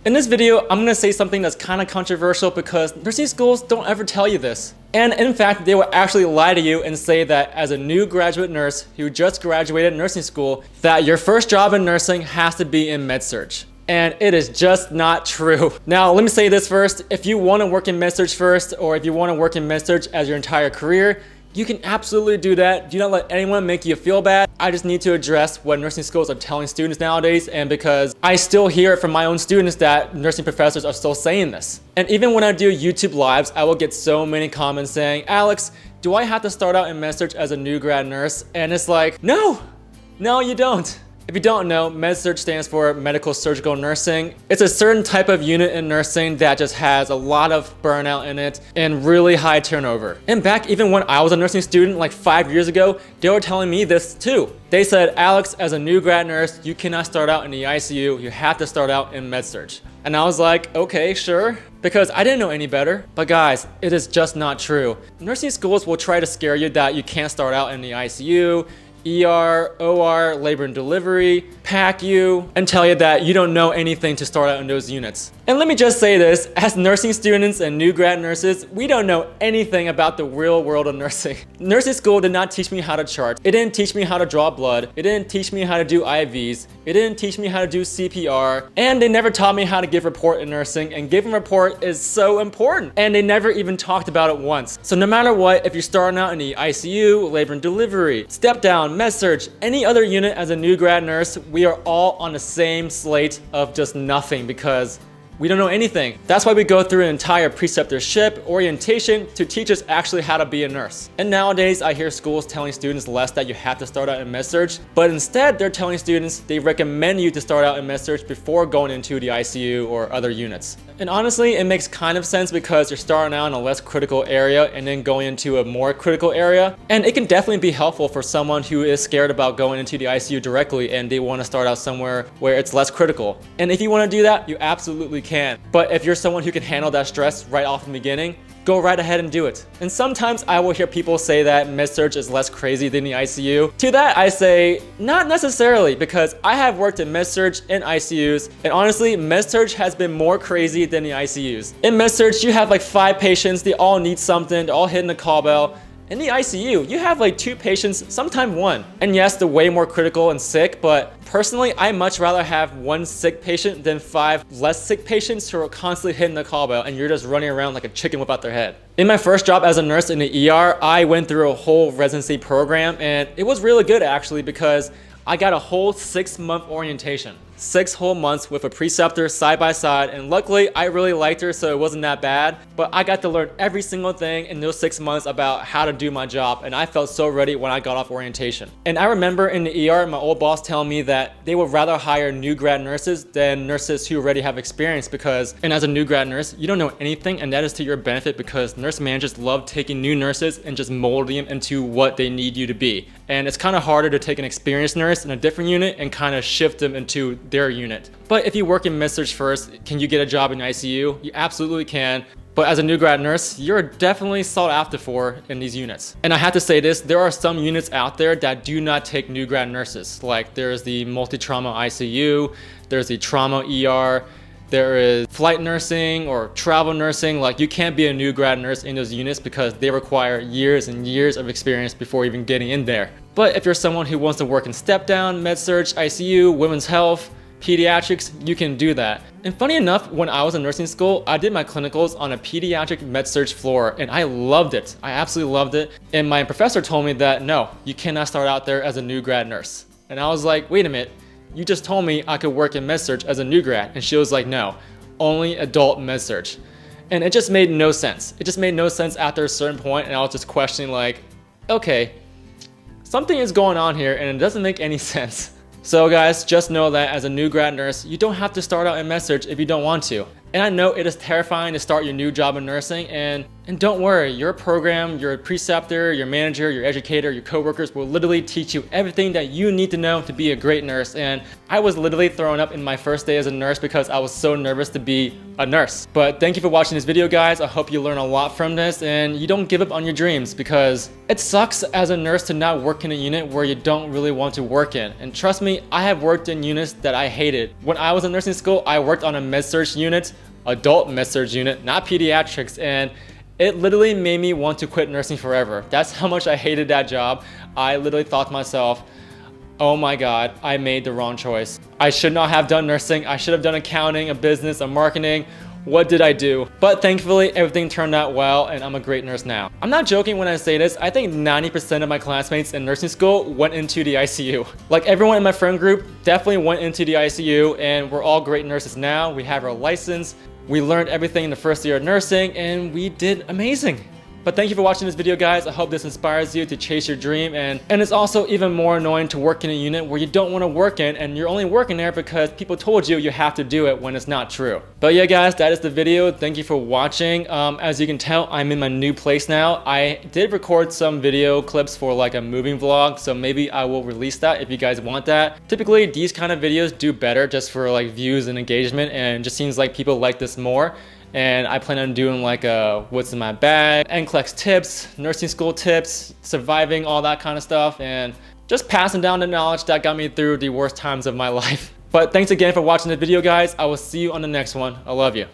In this video, I'm gonna say something that's kind of controversial because nursing schools don't ever tell you this. And in fact, they will actually lie to you and say that as a new graduate nurse who just graduated nursing school, that your first job in nursing has to be in med-surg. And it is just not true. Now, let me say this first. If you want to work in med-surg first, or if you want to work in med-surg as your entire career, you can absolutely do that. Do not let anyone make you feel bad. I just need to address what nursing schools are telling students nowadays, and because I still hear it from my own students that nursing professors are still saying this. And even when I do YouTube lives, I will get so many comments saying, Alex, do I have to start out in med-surg as a new grad nurse? And it's like, no, you don't. If you don't know, med-surg stands for medical surgical nursing. It's a certain type of unit in nursing that just has a lot of burnout in it and really high turnover. And back even when I was a nursing student like 5 years ago, they were telling me this too. They said, Alex, as a new grad nurse, you cannot start out in the ICU. You have to start out in med-surg. And I was like, okay, sure. Because I didn't know any better. But guys, it is just not true. Nursing schools will try to scare you that you can't start out in the ICU, ER, OR, labor and delivery, PACU, and tell you that you don't know anything to start out in those units. And let me just say this, as nursing students and new grad nurses, we don't know anything about the real world of nursing. Nursing school did not teach me how to chart. It didn't teach me how to draw blood. It didn't teach me how to do IVs. It didn't teach me how to do CPR. And they never taught me how to give report in nursing, and giving report is so important. And they never even talked about it once. So no matter what, if you're starting out in the ICU, labor and delivery, step down, med-surg, any other unit as a new grad nurse, we are all on the same slate of just nothing because we don't know anything. That's why we go through an entire preceptorship orientation to teach us actually how to be a nurse. And nowadays, I hear schools telling students less that you have to start out in med-surg, but instead they're telling students they recommend you to start out in med-surg before going into the ICU or other units. And honestly, it makes kind of sense because you're starting out in a less critical area and then going into a more critical area. And it can definitely be helpful for someone who is scared about going into the ICU directly and they want to start out somewhere where it's less critical. And if you want to do that, you absolutely can. But if you're someone who can handle that stress right off the beginning, go right ahead and do it. And sometimes I will hear people say that med-surg is less crazy than the ICU. To that I say, not necessarily, because I have worked in med-surg and ICUs, and honestly, med-surg has been more crazy than the ICUs. In med-surg, you have like 5 patients, they all need something, they're all hitting the call bell. In the ICU, you have like 2 patients, sometimes 1. And yes, they're way more critical and sick, but personally, I much rather have 1 sick patient than 5 less sick patients who are constantly hitting the call bell and you're just running around like a chicken without their head. In my first job as a nurse in the ER, I went through a whole residency program and it was really good actually because I got a whole 6-month orientation. 6 whole months with a preceptor side by side, and luckily I really liked her so it wasn't that bad, but I got to learn every single thing in those 6 months about how to do my job, and I felt so ready when I got off orientation. And I remember in the ER my old boss telling me that they would rather hire new grad nurses than nurses who already have experience because, and as a new grad nurse, you don't know anything, and that is to your benefit because nurse managers love taking new nurses and just molding them into what they need you to be. And it's kind of harder to take an experienced nurse in a different unit and kind of shift them into their unit. But if you work in med-surg first, can you get a job in ICU? You absolutely can. But as a new grad nurse, you're definitely sought after for in these units. And I have to say this, there are some units out there that do not take new grad nurses. Like there's the multi-trauma ICU, there's the trauma ER, there is flight nursing or travel nursing. Like you can't be a new grad nurse in those units because they require years and years of experience before even getting in there. But if you're someone who wants to work in step down, med-surg, ICU, women's health, pediatrics, you can do that. And funny enough, when I was in nursing school, I did my clinicals on a pediatric med-surg floor and I loved it. I absolutely loved it. And my professor told me that no, you cannot start out there as a new grad nurse. And I was like, wait a minute, you just told me I could work in med-surg as a new grad. And she was like, no, only adult med-surg. And it just made no sense. It just made no sense after a certain point, and I was just questioning like, okay, something is going on here and it doesn't make any sense. So guys, just know that as a new grad nurse, you don't have to start out in med-surg if you don't want to. And I know it is terrifying to start your new job in nursing, and And don't worry, your program, your preceptor, your manager, your educator, your coworkers will literally teach you everything that you need to know to be a great nurse. And I was literally throwing up in my first day as a nurse because I was so nervous to be a nurse. But thank you for watching this video, guys. I hope you learn a lot from this and you don't give up on your dreams, because it sucks as a nurse to not work in a unit where you don't really want to work in. And trust me, I have worked in units that I hated. When I was in nursing school, I worked on a med-surg unit, adult med-surg unit, not pediatrics, and it literally made me want to quit nursing forever. That's how much I hated that job. I literally thought to myself, oh my God, I made the wrong choice. I should not have done nursing. I should have done accounting, a business, a marketing. What did I do? But thankfully, everything turned out well and I'm a great nurse now. I'm not joking when I say this. I think 90% of my classmates in nursing school went into the ICU. Like, everyone in my friend group definitely went into the ICU, and we're all great nurses now. We have our license. We learned everything in the first year of nursing and we did amazing. But thank you for watching this video, guys. I hope this inspires you to chase your dream, and it's also even more annoying to work in a unit where you don't want to work in and you're only working there because people told you you have to do it when it's not true. But yeah, guys, that is the video. Thank you for watching. As you can tell, I'm in my new place now. I did record some video clips for like a moving vlog, so maybe I will release that if you guys want that. Typically, these kind of videos do better just for like views and engagement, and it just seems like people like this more. And I plan on doing like a what's in my bag, NCLEX tips, nursing school tips, surviving, all that kind of stuff, and just passing down the knowledge that got me through the worst times of my life. But thanks again for watching the video, guys. I will see you on the next one. I love you.